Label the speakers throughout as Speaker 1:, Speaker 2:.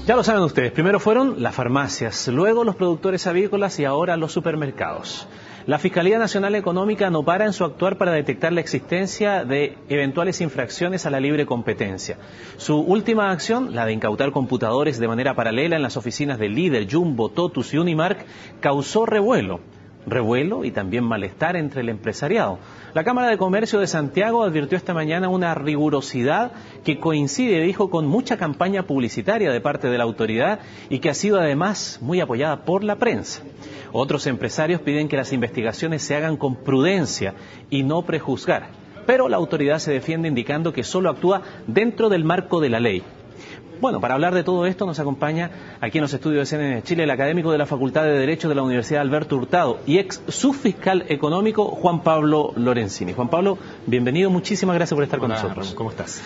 Speaker 1: Ya lo saben ustedes, primero fueron las farmacias, luego los productores avícolas y ahora los supermercados. La Fiscalía Nacional Económica no para en su actuar para detectar la existencia de eventuales infracciones a la libre competencia. Su última acción, la de incautar computadores de manera paralela en las oficinas de Líder, Jumbo, Totus y Unimark, causó revuelo y también malestar entre el empresariado. La Cámara de Comercio de Santiago advirtió esta mañana una rigurosidad que coincide, dijo, con mucha campaña publicitaria de parte de la autoridad y que ha sido además muy apoyada por la prensa. Otros empresarios piden que las investigaciones se hagan con prudencia y no prejuzgar, pero la autoridad se defiende indicando que solo actúa dentro del marco de la ley. Bueno, para hablar de todo esto nos acompaña aquí en los estudios de CNN Chile el académico de la Facultad de Derecho de la Universidad Alberto Hurtado y ex subfiscal económico Juan Pablo Lorenzini. Juan Pablo, bienvenido, muchísimas gracias por estar con nosotros.
Speaker 2: ¿Cómo estás?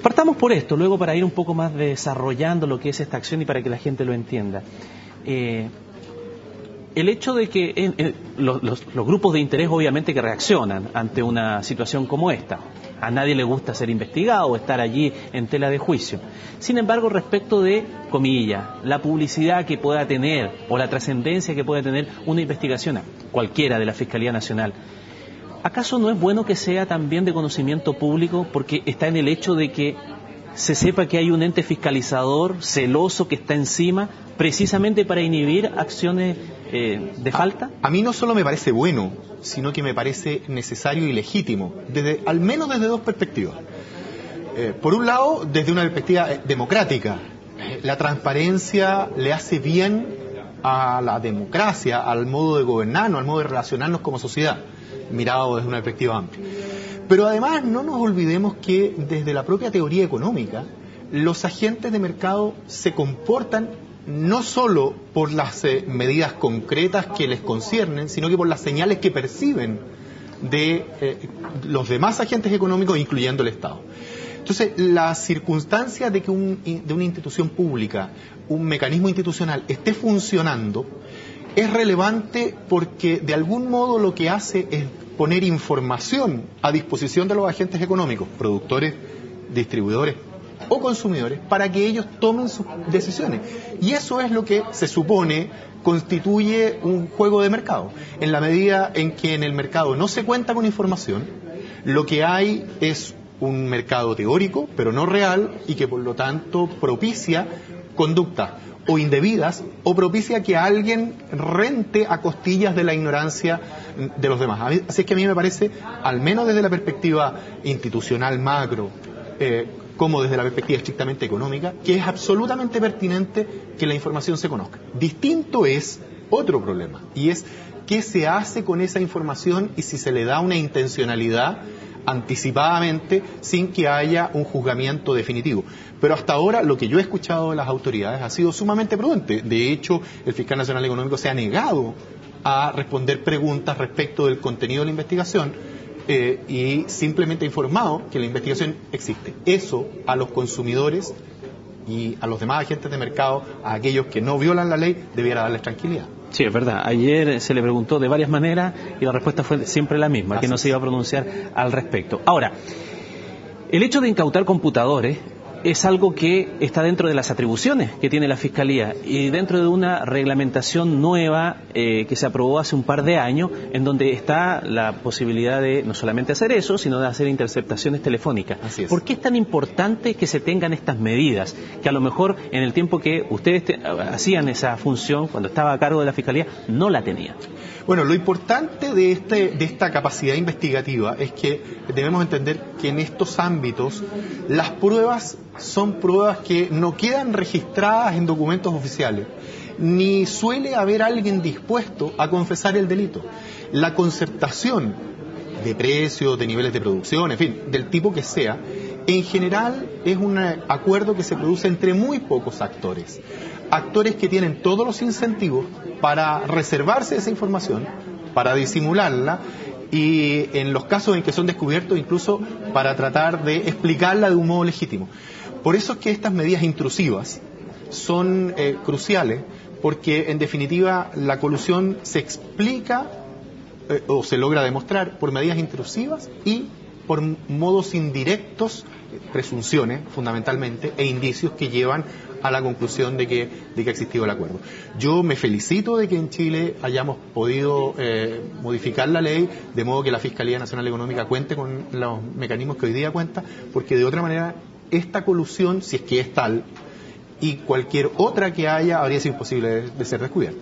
Speaker 1: Partamos por esto, luego para ir un poco más desarrollando lo que es esta acción y para que la gente lo entienda. El hecho de que los grupos de interés obviamente que reaccionan ante una situación como esta. A nadie le gusta ser investigado o estar allí en tela de juicio. Sin embargo, respecto de, comillas, la publicidad que pueda tener o la trascendencia que pueda tener una investigación, cualquiera de la Fiscalía Nacional, ¿acaso no es bueno que sea también de conocimiento público? Porque está en el hecho de que se sepa que hay un ente fiscalizador celoso que está encima precisamente para inhibir acciones de falta.
Speaker 2: A mí no solo me parece bueno, sino que me parece necesario y legítimo, al menos desde dos perspectivas. Por un lado, desde una perspectiva democrática. La transparencia le hace bien a la democracia, al modo de gobernarnos, al modo de relacionarnos como sociedad, mirado desde una perspectiva amplia. Pero además no nos olvidemos que desde la propia teoría económica, los agentes de mercado se comportan no solo por las medidas concretas que les conciernen, sino que por las señales que perciben de los demás agentes económicos, incluyendo el Estado. Entonces, la circunstancia de que de una institución pública, un mecanismo institucional esté funcionando, es relevante porque de algún modo lo que hace es poner información a disposición de los agentes económicos, productores, distribuidores o consumidores, para que ellos tomen sus decisiones. Y eso es lo que se supone constituye un juego de mercado. En la medida en que en el mercado no se cuenta con información, lo que hay es un mercado teórico, pero no real, y que por lo tanto propicia conductas o indebidas, o propicia que alguien rente a costillas de la ignorancia de los demás. Así es que a mí me parece, al menos desde la perspectiva institucional macro, como desde la perspectiva estrictamente económica, que es absolutamente pertinente que la información se conozca. Distinto es otro problema, y es qué se hace con esa información y si se le da una intencionalidad anticipadamente sin que haya un juzgamiento definitivo. Pero hasta ahora lo que yo he escuchado de las autoridades ha sido sumamente prudente. De hecho, el Fiscal Nacional Económico se ha negado a responder preguntas respecto del contenido de la investigación y simplemente ha informado que la investigación existe. Eso a los consumidores y a los demás agentes de mercado, a aquellos que no violan la ley, debiera darles tranquilidad.
Speaker 1: Sí, es verdad. Ayer se le preguntó de varias maneras y la respuesta fue siempre la misma, que no se iba a pronunciar al respecto. Ahora, el hecho de incautar computadores es algo que está dentro de las atribuciones que tiene la Fiscalía y dentro de una reglamentación nueva que se aprobó hace un par de años, en donde está la posibilidad de no solamente hacer eso, sino de hacer interceptaciones telefónicas.
Speaker 2: Así es.
Speaker 1: ¿Por qué es tan importante que se tengan estas medidas? Que a lo mejor en el tiempo que ustedes hacían esa función, cuando estaba a cargo de la Fiscalía, no la tenían.
Speaker 2: Bueno, lo importante de esta capacidad investigativa es que debemos entender que en estos ámbitos las pruebas son pruebas que no quedan registradas en documentos oficiales, ni suele haber alguien dispuesto a confesar el delito. La concertación de precios, de niveles de producción, en fin, del tipo que sea, en general es un acuerdo que se produce entre muy pocos actores. Actores que tienen todos los incentivos para reservarse esa información, para disimularla y en los casos en que son descubiertos incluso para tratar de explicarla de un modo legítimo. Por eso es que estas medidas intrusivas son cruciales, porque en definitiva la colusión se explica o se logra demostrar por medidas intrusivas y por modos indirectos, presunciones fundamentalmente, e indicios que llevan a la conclusión de que ha existido el acuerdo. Yo me felicito de que en Chile hayamos podido modificar la ley, de modo que la Fiscalía Nacional Económica cuente con los mecanismos que hoy día cuenta, porque de otra manera esta colusión, si es que es tal, y cualquier otra que haya, habría sido imposible de ser descubierta.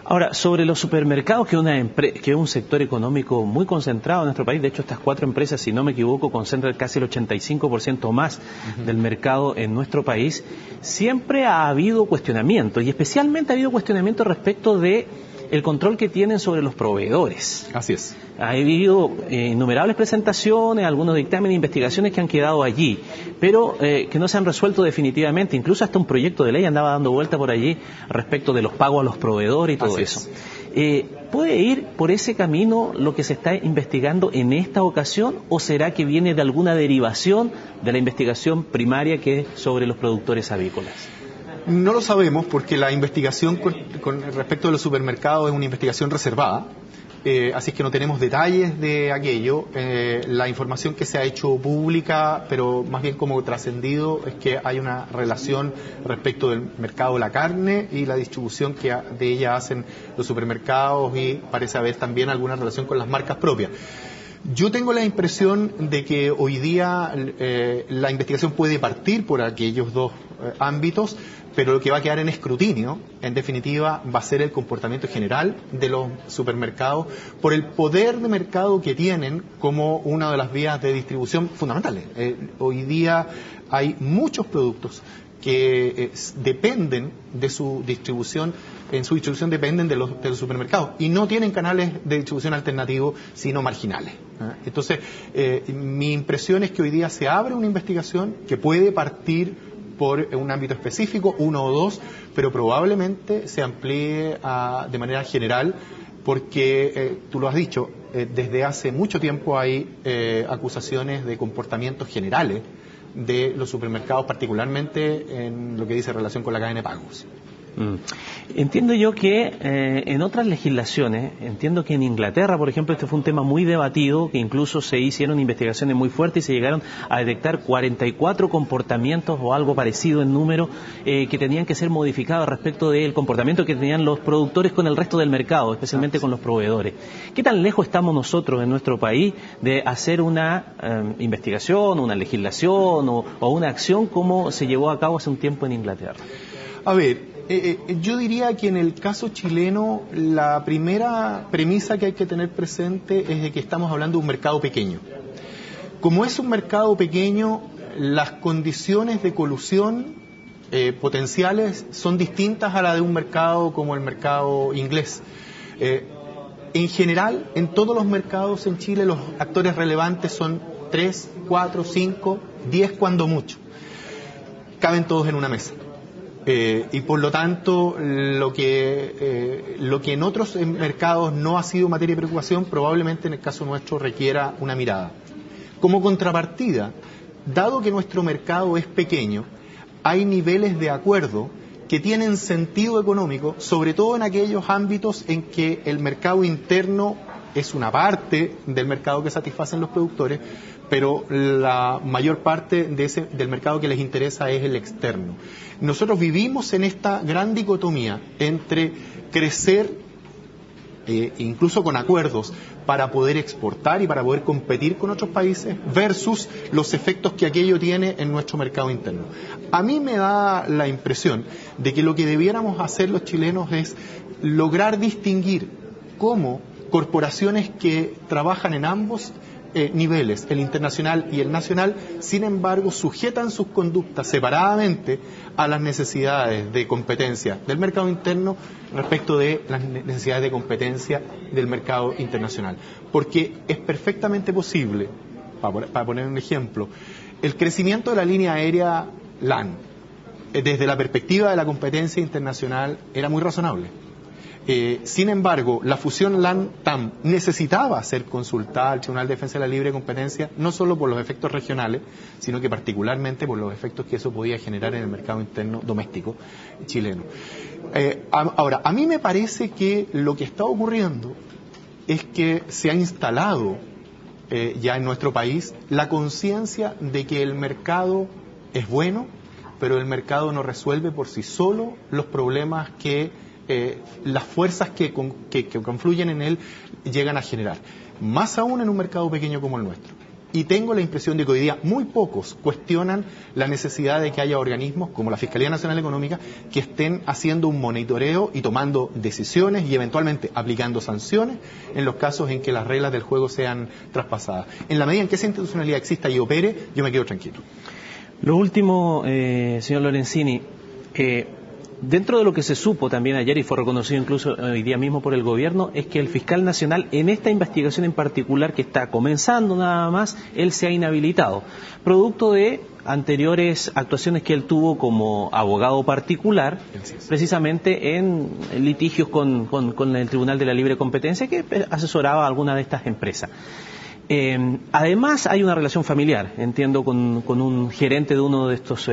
Speaker 1: Ahora, sobre los supermercados, que es un sector económico muy concentrado en nuestro país, de hecho estas 4 empresas, si no me equivoco, concentran casi el 85% más del mercado en nuestro país, siempre ha habido cuestionamientos, y especialmente ha habido cuestionamientos respecto de el control que tienen sobre los proveedores.
Speaker 2: Así es.
Speaker 1: Ha habido innumerables presentaciones, algunos dictámenes, investigaciones que han quedado allí, pero que no se han resuelto definitivamente. Incluso hasta un proyecto de ley andaba dando vuelta por allí respecto de los pagos a los proveedores y todo eso. ¿Puede ir por ese camino lo que se está investigando en esta ocasión, o será que viene de alguna derivación de la investigación primaria que es sobre los productores avícolas?
Speaker 2: No lo sabemos, porque la investigación con respecto de los supermercados es una investigación reservada, así es que no tenemos detalles de aquello. La información que se ha hecho pública, pero más bien como trascendido, es que hay una relación respecto del mercado de la carne y la distribución que de ella hacen los supermercados, y parece haber también alguna relación con las marcas propias. Yo tengo la impresión de que hoy día la investigación puede partir por aquellos dos ámbitos, pero lo que va a quedar en escrutinio, en definitiva, va a ser el comportamiento general de los supermercados por el poder de mercado que tienen como una de las vías de distribución fundamentales. Hoy día hay muchos productos que dependen de su distribución, en su distribución dependen de los supermercados, y no tienen canales de distribución alternativos, sino marginales. Entonces, mi impresión es que hoy día se abre una investigación que puede partir por un ámbito específico, 1 o 2, pero probablemente se amplíe de manera general, porque tú lo has dicho, desde hace mucho tiempo hay acusaciones de comportamientos generales de los supermercados, particularmente en lo que dice relación con la cadena de pagos.
Speaker 1: Entiendo yo que en otras legislaciones, entiendo que en Inglaterra, por ejemplo, este fue un tema muy debatido, que incluso se hicieron investigaciones muy fuertes y se llegaron a detectar 44 comportamientos o algo parecido en número que tenían que ser modificados respecto del comportamiento que tenían los productores con el resto del mercado, especialmente con los proveedores. ¿Qué tan lejos estamos nosotros en nuestro país de hacer una investigación, una legislación o una acción como se llevó a cabo hace un tiempo en Inglaterra?
Speaker 2: A ver, yo diría que en el caso chileno la primera premisa que hay que tener presente es de que estamos hablando de un mercado pequeño. Como es un mercado pequeño, las condiciones de colusión potenciales son distintas a la de un mercado como el mercado inglés. En general, en todos los mercados en Chile los actores relevantes son 3, 4, 5, 10 cuando mucho. Caben todos en una mesa. Y por lo tanto lo que en otros mercados no ha sido materia de preocupación, probablemente en el caso nuestro requiera una mirada. Como contrapartida, dado que nuestro mercado es pequeño, hay niveles de acuerdo que tienen sentido económico, sobre todo en aquellos ámbitos en que el mercado interno es una parte del mercado que satisfacen los productores, pero la mayor parte del mercado que les interesa es el externo. Nosotros vivimos en esta gran dicotomía entre crecer, incluso con acuerdos, para poder exportar y para poder competir con otros países, versus los efectos que aquello tiene en nuestro mercado interno. A mí me da la impresión de que lo que debiéramos hacer los chilenos es lograr distinguir cómo corporaciones que trabajan en ambos niveles, el internacional y el nacional, sin embargo, sujetan sus conductas separadamente a las necesidades de competencia del mercado interno respecto de las necesidades de competencia del mercado internacional. Porque es perfectamente posible, para poner un ejemplo, el crecimiento de la línea aérea LAN, desde la perspectiva de la competencia internacional, era muy razonable. Sin embargo, la fusión LAN-TAM necesitaba ser consultada al Tribunal de Defensa de la Libre Competencia, no solo por los efectos regionales, sino que particularmente por los efectos que eso podía generar en el mercado interno doméstico chileno. Ahora, a mí me parece que lo que está ocurriendo es que se ha instalado ya en nuestro país la conciencia de que el mercado es bueno, pero el mercado no resuelve por sí solo los problemas que las fuerzas que confluyen en él llegan a generar. Más aún en un mercado pequeño como el nuestro. Y tengo la impresión de que hoy día muy pocos cuestionan la necesidad de que haya organismos como la Fiscalía Nacional Económica que estén haciendo un monitoreo y tomando decisiones y eventualmente aplicando sanciones en los casos en que las reglas del juego sean traspasadas. En la medida en que esa institucionalidad exista y opere, yo me quedo tranquilo.
Speaker 1: Lo último, señor Lorenzini, dentro de lo que se supo también ayer y fue reconocido incluso hoy día mismo por el gobierno, es que el fiscal nacional en esta investigación en particular que está comenzando nada más, él se ha inhabilitado, producto de anteriores actuaciones que él tuvo como abogado particular, precisamente en litigios con el Tribunal de la Libre Competencia que asesoraba a alguna de estas empresas. Además hay una relación familiar, entiendo, con un gerente de uno de estos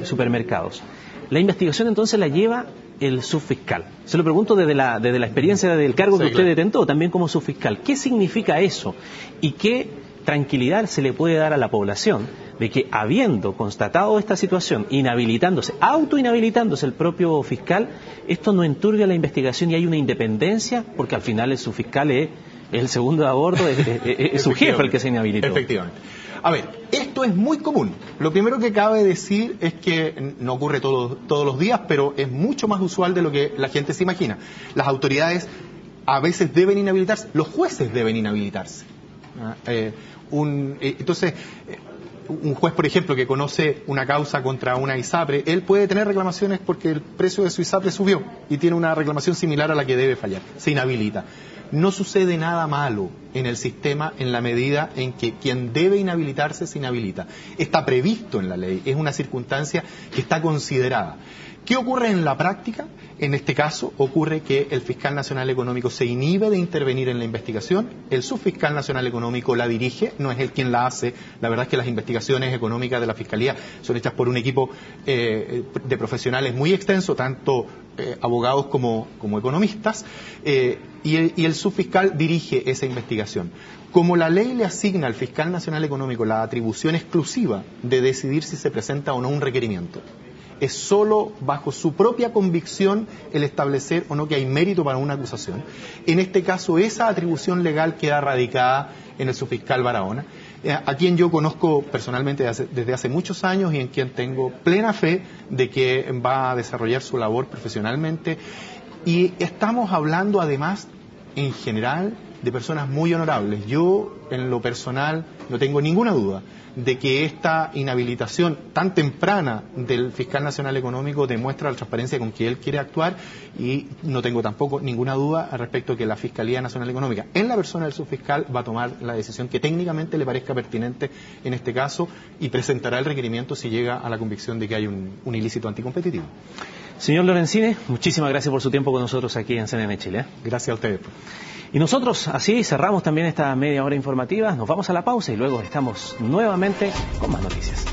Speaker 1: supermercados. La investigación entonces la lleva el subfiscal. Se lo pregunto desde la experiencia del cargo que usted detentó, también como subfiscal. ¿Qué significa eso? ¿Y qué tranquilidad se le puede dar a la población de que, habiendo constatado esta situación, autoinhabilitándose el propio fiscal, esto no enturbia la investigación y hay una independencia, porque al final el subfiscal es el segundo a bordo, es su jefe el que se inhabilitó?
Speaker 2: Efectivamente. A ver, esto es muy común. Lo primero que cabe decir es que no ocurre todos los días, pero es mucho más usual de lo que la gente se imagina. Las autoridades a veces deben inhabilitarse, los jueces deben inhabilitarse. Entonces, un juez, por ejemplo, que conoce una causa contra una ISAPRE, él puede tener reclamaciones porque el precio de su ISAPRE subió y tiene una reclamación similar a la que debe fallar. Se inhabilita. No sucede nada malo en el sistema en la medida en que quien debe inhabilitarse se inhabilita. Está previsto en la ley, es una circunstancia que está considerada. ¿Qué ocurre en la práctica? En este caso ocurre que el fiscal nacional económico se inhibe de intervenir en la investigación, el subfiscal nacional económico la dirige, no es él quien la hace. La verdad es que las investigaciones económicas de la Fiscalía son hechas por un equipo de profesionales muy extenso, tanto abogados como economistas, y el subfiscal dirige esa investigación. Como la ley le asigna al fiscal nacional económico la atribución exclusiva de decidir si se presenta o no un requerimiento, es solo bajo su propia convicción el establecer o no que hay mérito para una acusación. En este caso, esa atribución legal queda radicada en el subfiscal Barahona, a quien yo conozco personalmente desde hace muchos años y en quien tengo plena fe de que va a desarrollar su labor profesionalmente. Y estamos hablando además, en general, de personas muy honorables. Yo, en lo personal, no tengo ninguna duda de que esta inhabilitación tan temprana del fiscal nacional económico demuestra la transparencia con que él quiere actuar, y no tengo tampoco ninguna duda al respecto de que la Fiscalía Nacional Económica, en la persona del subfiscal, va a tomar la decisión que técnicamente le parezca pertinente en este caso y presentará el requerimiento si llega a la convicción de que hay un ilícito anticompetitivo.
Speaker 1: Señor Lorenzini, muchísimas gracias por su tiempo con nosotros aquí en CNN Chile.
Speaker 2: Gracias a ustedes.
Speaker 1: Y nosotros así cerramos también esta media hora informativa, nos vamos a la pausa y luego estamos nuevamente con más noticias.